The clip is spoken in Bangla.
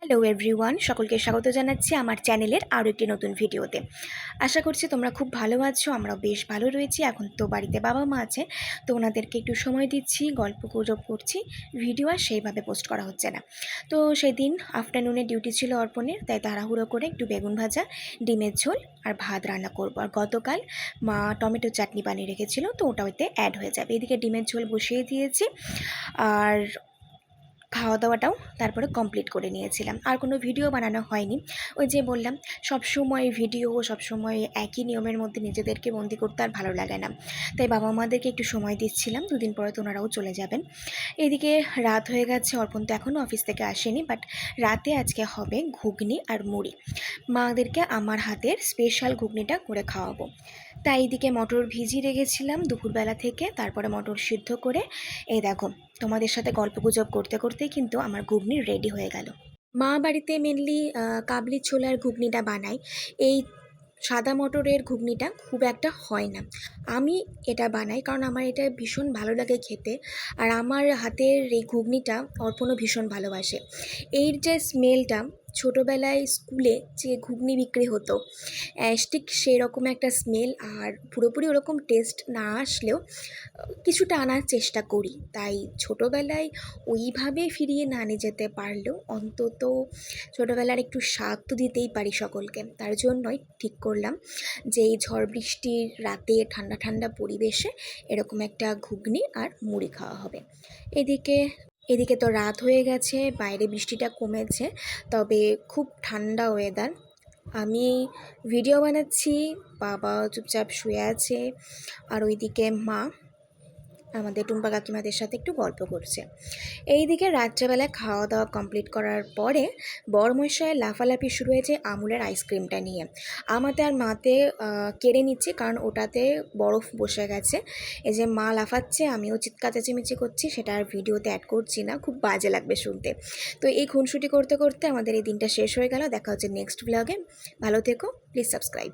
হ্যালো এভরিওয়ান, সকলকে স্বাগত জানাচ্ছি আমার চ্যানেলের আরও একটি নতুন ভিডিওতে। আশা করছি তোমরা খুব ভালো আছো, আমরাও বেশ ভালো রয়েছি। এখন তো বাড়িতে বাবা মা আছে, তো ওনাদেরকে একটু সময় দিচ্ছি, গল্প গুজব করছি। ভিডিও আর সেইভাবে পোস্ট করা হচ্ছে না। তো সেদিন আফটারনুনে ডিউটি ছিল অর্পণের, তাই তাড়াহুড়ো করে একটু বেগুন ভাজা, ডিমের ঝোল আর ভাত রান্না করবো। আর গতকাল মা টমেটো চাটনি বানিয়ে রেখেছিল, তো ওটা ওইতে অ্যাড হয়ে যাবে। এদিকে ডিমের ঝোল বসিয়ে দিয়েছি, আর খাওয়া দাওয়াটাও তারপরে কমপ্লিট করে নিয়েছিলাম। আর কোনো ভিডিও বানানো হয়নি। ওই যে বললাম, সবসময় ভিডিও, সবসময় একই নিয়মের মধ্যে নিজেদেরকে বন্দি করতে আর ভালো লাগে না। তাই বাবা মাদেরকে একটু সময় দিচ্ছিলাম, দুদিন পরে তো ওনারাও চলে যাবেন। এদিকে রাত হয়ে গেছে, অর্পণ তো এখনও অফিস থেকে আসেনি, বাট রাতে আজকে হবে ঘুগনি আর মুড়ি। মাদেরকে আমার হাতের স্পেশাল ঘুগনিটা করে খাওয়াবো। তাই এদিকে মটর ভিজিয়ে রেখেছিলাম দুপুরবেলা থেকে, তারপরে মটর সিদ্ধ করে এই দেখো, তোমাদের সাথে গল্পগুজব করতে করতেই কিন্তু আমার ঘুগনি রেডি হয়ে গেল। মা বাড়িতে মেনলি কাবলি ছোলার ঘুগনিটা বানায়। এই সাদা মটরের ঘুগনিটা খুব একটা হয় না। আমি এটা বানাই কারণ আমার এটা ভীষণ ভালো লাগে খেতে। আর আমার হাতের এই ঘুগনিটা অর্পণও ভীষণ ভালোবাসে। এর যে স্মেলটা, ছোটোবেলায় স্কুলে যে ঘুগনি বিক্রি হতো, ঠিক সেরকম একটা স্মেল। আর পুরোপুরি ওরকম টেস্ট না আসলেও কিছুটা আনার চেষ্টা করি। তাই ছোটোবেলায় ওইভাবে ফিরিয়ে না নিয়ে যেতে পারলেও অন্তত ছোটোবেলার একটু স্বাদ তো দিতেই পারি সকলকে। তার জন্যই ঠিক করলাম যে এই ঝড় বৃষ্টির রাতে ঠান্ডা ঠান্ডা পরিবেশে এরকম একটা ঘুগনি আর মুড়ি খাওয়া হবে। এদিকে এদিকে তো রাত হয়ে গেছে, বাইরে বৃষ্টিটা কমেছে, তবে খুব ঠান্ডা ওয়েদার। আমি ভিডিও বানাচ্ছি, বাবা চুপচাপ শুয়ে আছে, আর ওইদিকে মা আমাদের টুম্পা কাকিমাদের সাথে একটু গল্প করছে। এইদিকে রাত্রেবেলা খাওয়া দাওয়া কমপ্লিট করার পরে বরমশাইয়ের লাফালাফি শুরু হয়েছে আমুলের আইসক্রিমটা নিয়ে। আমাতে আর মাতে কেড়ে নিচ্ছে, কারণ ওটাতে বরফ বসে গেছে। এই যে মা লাফাচ্ছে, আমিও চিৎকার চেঁচিমেচি করছি, সেটা আর ভিডিওতে অ্যাড করছি না, খুব বাজে লাগবে শুনতে। তো এই খুনসুটি করতে করতে আমাদের এই দিনটা শেষ হয়ে গেল। দেখা হচ্ছে নেক্সট ব্লগে। ভালো থেকো, প্লিজ সাবস্ক্রাইব।